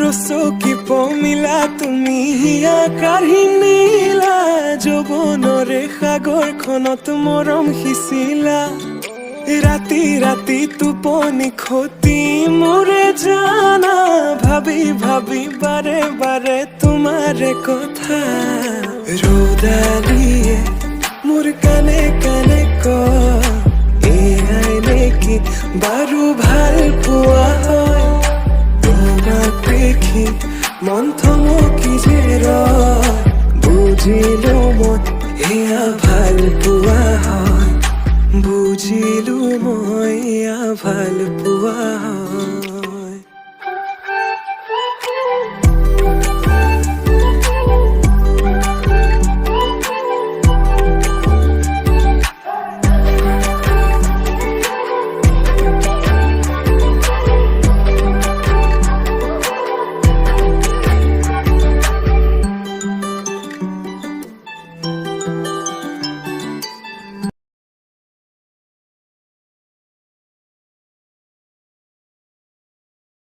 ৰচকি পমিলা তুমি হিয়া কাঢ়ি নিলা যৌৱনৰে সাগৰখনত মৰম সিঁচিলা ৰাতি ৰাতি টোপনি খতি মোৰে জানা ভাবি ভাবি বাৰে বাৰে তোমাৰে কথা ৰ'দালিয়ে মোৰ কানে কানে কয় এয়াই নেকি বাৰু ভাল পোৱা হয় দেখি মন থমকি যে ৰয় বুজিলো মই এয়া ভাল পোৱা হয় বুজিলো মই এয়া ভাল পোৱা হয়।